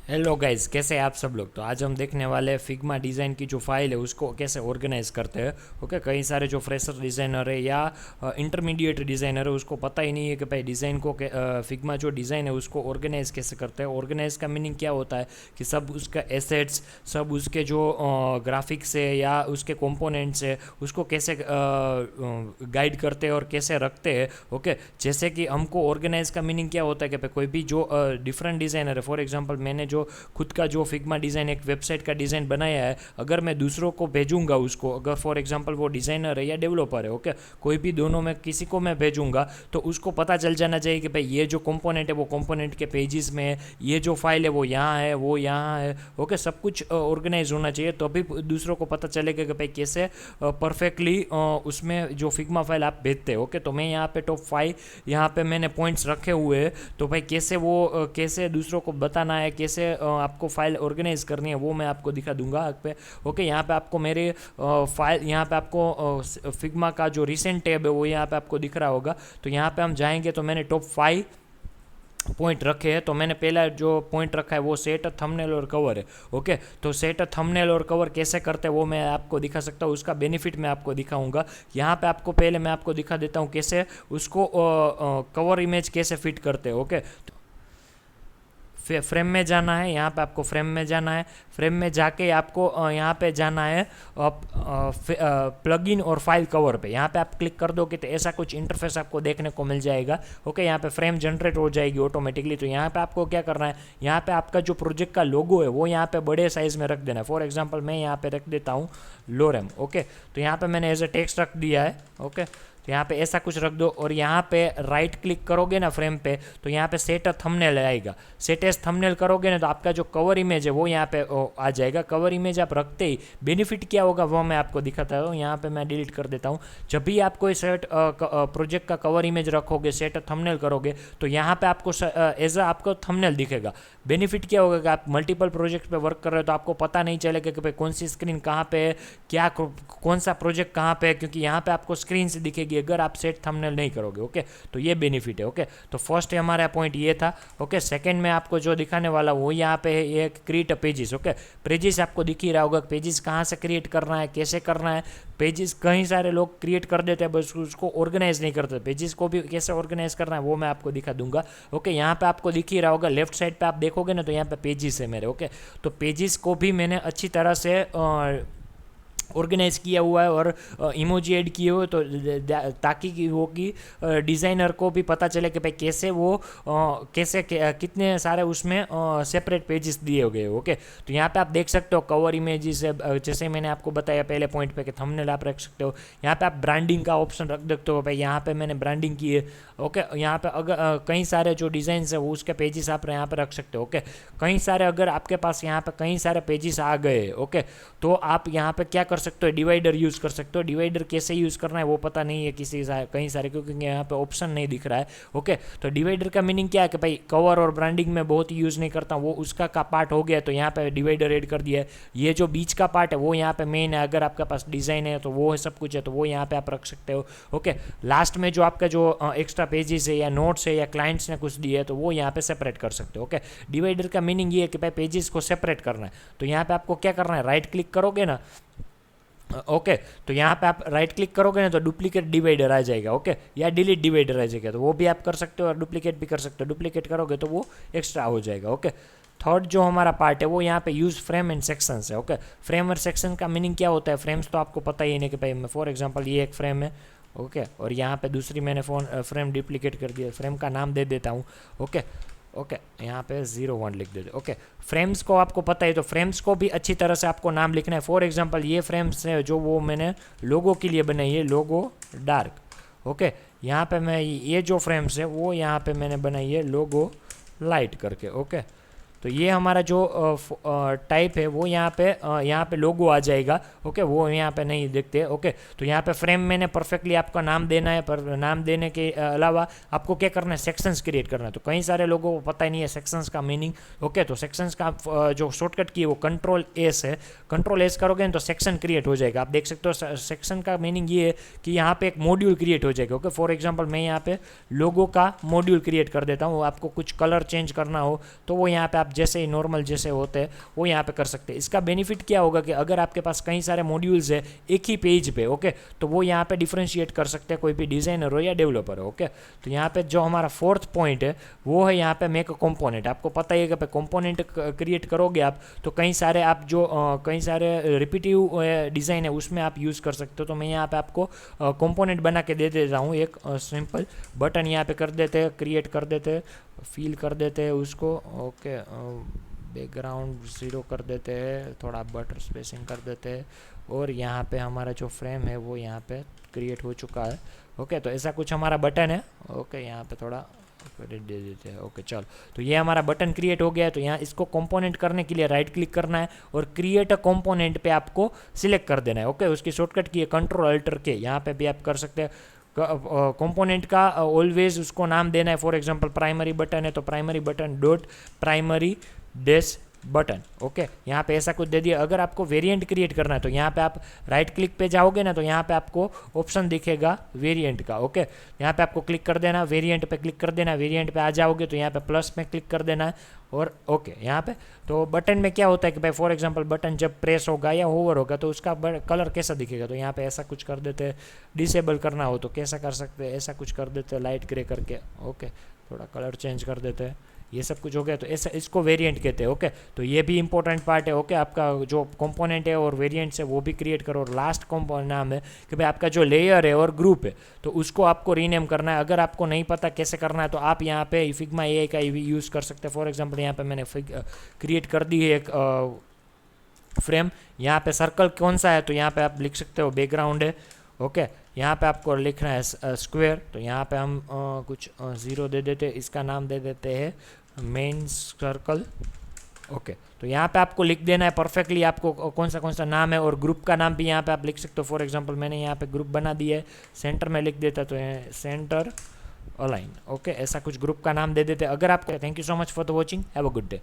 Hello guys, कैसे हैं आप सब लोग। तो आज हम देखने वाले हैं फिग्मा डिज़ाइन की जो फाइल है उसको कैसे ऑर्गेनाइज करते हैं। ओके, कई सारे जो फ्रेशर डिज़ाइनर है या इंटरमीडिएट डिज़ाइनर है उसको पता ही नहीं है कि भाई डिज़ाइन को फिग्मा जो डिज़ाइन है उसको ऑर्गेनाइज कैसे करते हैं। ऑर्गेनाइज का मीनिंग क्या होता है कि सब उसका एसेट्स, सब उसके जो ग्राफिक्स है या उसके कंपोनेंट्स है उसको कैसे गाइड करते हैं और कैसे रखते हैं। ओके, जैसे कि हमको ऑर्गेनाइज का मीनिंग क्या होता है कि भाई कोई भी जो डिफरेंट डिज़ाइनर है, फॉर एग्जांपल मैंने जो खुद का जो फिग्मा डिज़ाइन एक वेबसाइट का डिज़ाइन बनाया है, अगर मैं दूसरों को भेजूंगा उसको, अगर फॉर एग्जांपल वो डिज़ाइनर है या डेवलपर है, ओके, कोई भी दोनों में किसी को मैं भेजूंगा तो उसको पता चल जाना चाहिए कि भाई ये जो कंपोनेंट है वो कंपोनेंट के पेजेस में है, ये जो फाइल है वो यहाँ है, वो यहाँ है। ओके, सब कुछ ऑर्गेनाइज होना चाहिए तो अभी दूसरों को पता चलेगा कि भाई कैसे परफेक्टली उसमें जो फिग्मा फाइल आप भेजते हैं। ओके, तो मैं यहाँ पे टॉप 5 यहाँ पे मैंने पॉइंट्स रखे हुए हैं। तो भाई कैसे वो कैसे दूसरों को बताना है, कैसे आपको फाइल ऑर्गेनाइज करनी है, वो मैं आपको दिखा दूंगा आप पे। ओके, यहाँ पे आपको मेरे फाइल, यहाँ पे आपको फिग्मा का जो रिसेंट टैब है वो यहाँ पे आपको दिख रहा होगा। तो यहाँ पे हम जाएंगे तो मैंने टॉप 5 पॉइंट रखे हैं। तो मैंने पहला जो पॉइंट रखा है वो सेट अ थंबनेल और कवर है। ओके, तो सेट अ थंबनेल और कवर कैसे करते हैं वो मैं आपको दिखा सकता हूँ, उसका बेनिफिट मैं आपको दिखाऊंगा। यहाँ पे आपको पहले मैं आपको दिखा देता हूँ कैसे उसको कवर इमेज कैसे फिट करते हैं। ओके, फ्रेम में जाना है, यहाँ पे आपको फ्रेम में जाना है। फ्रेम में जाके आपको यहाँ पे जाना है प्लगइन और फाइल कवर पे। यहाँ पे आप क्लिक कर दोगे तो ऐसा कुछ इंटरफेस आपको देखने को मिल जाएगा। ओके, यहाँ पे फ्रेम जनरेट हो जाएगी ऑटोमेटिकली। तो यहाँ पे आपको क्या करना है, यहाँ पे आपका जो प्रोजेक्ट का लोगो है वो यहाँ पे बड़े साइज में रख देना है। फॉर एग्जाम्पल मैं यहाँ पे रख देता हूँ लोरेम। ओके, तो यहाँ पे मैंने एज ए टेक्स्ट रख दिया है। ओके, तो यहाँ पे ऐसा कुछ रख दो और यहाँ पे राइट क्लिक करोगे ना फ्रेम पे, तो यहाँ पे सेट अ थंबनेल आएगा। सेट एज थंबनेल करोगे ना तो आपका जो कवर इमेज है वो यहाँ पे आ जाएगा। कवर इमेज आप रखते ही बेनिफिट क्या होगा वो मैं आपको दिखाता हूँ। यहाँ पे मैं डिलीट कर देता हूँ। जब भी आप कोई सेट प्रोजेक्ट का कवर इमेज रखोगे, सेट अ थंबनेल करोगे, तो यहाँ पे आपको एज अ आपको थंबनेल दिखेगा। बेनिफिट क्या होगा कि आप मल्टीपल प्रोजेक्ट पे वर्क कर रहे हो तो आपको पता नहीं चलेगा कि भाई कौन सी स्क्रीन कहाँ पे है, क्या कौन सा प्रोजेक्ट कहाँ पे है, क्योंकि यहाँ पे आपको स्क्रीन से दिखेगी अगर आप सेट थंबनेल नहीं करोगे। ओके, तो ये बेनिफिट है। ओके, तो फर्स्ट हमारा पॉइंट ये था। ओके, सेकंड में आपको जो दिखाने वाला वो यहाँ पे है एक क्रिएट पेजेस। ओके, पेजेस आपको दिख ही रहा होगा, पेजेस कहाँ से क्रिएट करना है, कैसे करना है। पेजेस कई सारे लोग क्रिएट कर देते हैं बस उसको ऑर्गेनाइज नहीं करते। पेजेस को भी कैसे ऑर्गेनाइज करना है वो मैं आपको दिखा दूंगा। ओके, यहाँ पे आपको दिख ही रहा होगा, लेफ्ट साइड पे आप देखोगे ना तो यहाँ पे पेजेस है मेरे। ओके, तो पेजेस को भी मैंने अच्छी तरह से ऑर्गेनाइज किया हुआ है और इमोजी ऐड किए हुए, तो ताकि कि वो कि डिज़ाइनर को भी पता चले कि भाई कैसे वो कैसे कितने सारे उसमें सेपरेट पेजेस दिए गए। ओके, तो यहाँ पे आप देख सकते हो कवर इमेजेस है, जैसे मैंने आपको बताया पहले पॉइंट पे कि थंबनेल आप रख सकते हो। यहाँ पे आप ब्रांडिंग का ऑप्शन रख सकते हो। भाई यहाँ पे मैंने ब्रांडिंग की है। ओके, यहाँ पे अगर कई सारे जो डिज़ाइन है वो उसके पेजेस आप यहाँ पे रख सकते हो। ओके, कई सारे अगर आपके पास यहाँ पे कई सारे पेजेस आ गए, ओके, तो आप यहाँ पे क्या कर सकते हो, डिवाइडर यूज़ कर सकते हो। डिवाइडर कैसे यूज़ करना है वो पता नहीं है कई सारे, क्योंकि यहाँ पे ऑप्शन नहीं दिख रहा है। ओके, तो डिवाइडर का मीनिंग क्या है कि भाई कवर और ब्रांडिंग में बहुत यूज़ नहीं करता, वो उसका का पार्ट हो गया तो यहाँ पे डिवाइडर ऐड कर दिया है। ये जो बीच का पार्ट है वो यहाँ पे मेन है, अगर आपके पास डिज़ाइन है तो वो है, सब कुछ है तो वो यहाँ पे आप रख सकते हो। ओके, लास्ट में जो आपका जो एक्स्ट्रा पेजेस है या नोट्स है या क्लाइंट्स ने कुछ दिए है तो वो यहाँ पे सेपरेट कर सकते हो। ओके, डिवाइडर का मीनिंग ये है कि भाई पेजेस को सेपरेट करना है। तो यहाँ पे आपको क्या करना है, राइट क्लिक करोगे ना। ओके, तो यहाँ पे आप राइट क्लिक करोगे ना तो डुप्लीकेट डिवाइडर आ जाएगा। ओके, या डिलीट डिवाइडर आ जाएगा, तो वो भी आप कर सकते हो और डुप्लीकेट भी कर सकते हो। डुप्लीकेट करोगे तो वो एक्स्ट्रा हो जाएगा। ओके, थर्ड जो हमारा पार्ट है वो यहाँ पे यूज़ फ्रेम एंड सेक्शंस है। ओके, फ्रेम और सेक्शन का मीनिंग क्या होता है, फ्रेम्स तो आपको पता ही नहीं कि भाई फॉर एग्जांपल ये एक फ्रेम है। ओके, और यहाँ पे दूसरी मैंने फ्रेम डुप्लीकेट कर दिया, फ्रेम का नाम दे देता हूँ। ओके, ओके, यहाँ पे 01 लिख देते। ओके, फ्रेम्स को आपको पता है तो फ्रेम्स को भी अच्छी तरह से आपको नाम लिखना है। फॉर एग्जांपल ये फ्रेम्स है जो वो मैंने लोगो के लिए बनाई है, लोगो डार्क। ओके, यहाँ पे मैं ये जो फ्रेम्स है वो यहाँ पे मैंने बनाई है लोगो लाइट करके। ओके, तो ये हमारा जो टाइप है वो यहाँ पे लोगो आ जाएगा। ओके, वो यहाँ पे नहीं देखते। ओके, तो यहाँ पे फ्रेम मैंने परफेक्टली आपका नाम देना है, पर नाम देने के अलावा आपको क्या करना है, सेक्शंस क्रिएट करना है। तो कई सारे लोगों को पता ही नहीं है सेक्शंस का मीनिंग। ओके, तो सेक्शंस का जो शॉर्टकट की है वो कंट्रोल एस है। कंट्रोल एस करोगे तो सेक्शन क्रिएट हो जाएगा। आप देख सकते हो सेक्शन का मीनिंग ये है कि यहाँ पे एक मॉड्यूल क्रिएट हो जाएगा। ओके, फॉर एग्जाम्पल मैं यहाँ पे लोगो का मॉड्यूल क्रिएट कर देता हूँ। आपको कुछ कलर चेंज करना हो तो वो यहाँ पे आप आप जैसे ही नॉर्मल जैसे होते हैं वो यहाँ पे कर सकते हैं। इसका बेनिफिट क्या होगा कि अगर आपके पास कई सारे मॉड्यूल्स है एक ही पेज पे, ओके, तो वो यहाँ पे डिफ्रेंशिएट कर सकते हैं, कोई भी डिज़ाइनर हो या डेवलपर हो, ओके। तो यहाँ पे जो हमारा फोर्थ पॉइंट है वो है यहाँ पे मेक कंपोनेंट। आपको पता ही है कि कंपोनेंट क्रिएट करोगे आप तो कई सारे आप जो कई सारे रिपीटिव डिज़ाइन है उसमें आप यूज़ कर सकते हो। तो मैं यहाँ पे आपको कंपोनेंट बना के दे देता हूँ। एक सिंपल बटन यहाँ पे कर देते हैं, क्रिएट कर देते हैं, फिल कर देते हैं उसको, ओके, बैकग्राउंड 0 कर देते हैं, थोड़ा बटर स्पेसिंग कर देते हैं, और यहाँ पे हमारा जो फ्रेम है वो यहाँ पे क्रिएट हो चुका है, ओके। तो ऐसा कुछ हमारा बटन है, ओके, यहाँ पे थोड़ा क्रेडिट दे देते हैं, ओके। चलो, तो ये हमारा बटन क्रिएट हो गया है। तो यहाँ इसको कंपोनेंट करने के लिए राइट क्लिक करना है और क्रिएट अ कंपोनेंट पे आपको सिलेक्ट कर देना है, ओके। उसकी शॉर्टकट की है कंट्रोल अल्टर के, यहाँ पे भी आप कर सकते हैं। कंपोनेंट का ऑलवेज उसको नाम देना है। फॉर एग्जांपल प्राइमरी बटन है तो primary button dot primary dash button, okay. यहाँ पे ऐसा कुछ दे दिया। अगर आपको वेरिएंट क्रिएट करना है तो यहाँ पे आप राइट क्लिक पे जाओगे ना तो यहाँ पे आपको ऑप्शन दिखेगा वेरिएंट का, ओके। यहाँ पे आपको क्लिक कर देना, वेरिएंट पे क्लिक कर देना, वेरिएंट पे आ जाओगे तो यहाँ पे प्लस में क्लिक कर देना है और ओके। यहाँ पे तो बटन में क्या होता है कि भाई फॉर एग्जांपल बटन जब प्रेस होगा या होवर होगा तो उसका कलर कैसा दिखेगा, तो यहाँ पे ऐसा कुछ कर देते हैं। डिसेबल करना हो तो कैसा कर सकते हैं, ऐसा कुछ कर देते हैं लाइट ग्रे करके, ओके, थोड़ा कलर चेंज कर देते हैं। ये सब कुछ हो गया तो ऐसा इसको वेरिएंट कहते हैं, ओके। तो ये भी इंपॉर्टेंट पार्ट है, ओके। आपका जो कंपोनेंट है और वेरिएंट्स है वो भी क्रिएट करो। और लास्ट कंपोनेंट नाम है कि भाई आपका जो लेयर है और ग्रुप है तो उसको आपको रीनेम करना है। अगर आपको नहीं पता कैसे करना है तो आप यहाँ पे फिग्मा एआई का भी यूज़ कर सकते हैं। फॉर एग्जाम्पल यहाँ पे मैंने क्रिएट कर दी है एक फ्रेम। यहाँ पे सर्कल कौन सा है तो यहाँ पे आप लिख सकते हो बैकग्राउंड है, ओके। यहाँ पे आपको लिखना है स्क्वायर, तो यहाँ पे हम कुछ 0 दे देते हैं, इसका नाम दे देते हैं मेन सर्कल, ओके। तो यहाँ पे आपको लिख देना है परफेक्टली आपको कौन सा नाम है, और ग्रुप का नाम भी यहाँ पे आप लिख सकते हो। फॉर एग्जांपल मैंने यहाँ पे ग्रुप बना दिया है, सेंटर में लिख देता तो सेंटर अलाइन, ओके। ऐसा कुछ ग्रुप का नाम दे देते। अगर आपको, thank you so much for the watching, have a good day.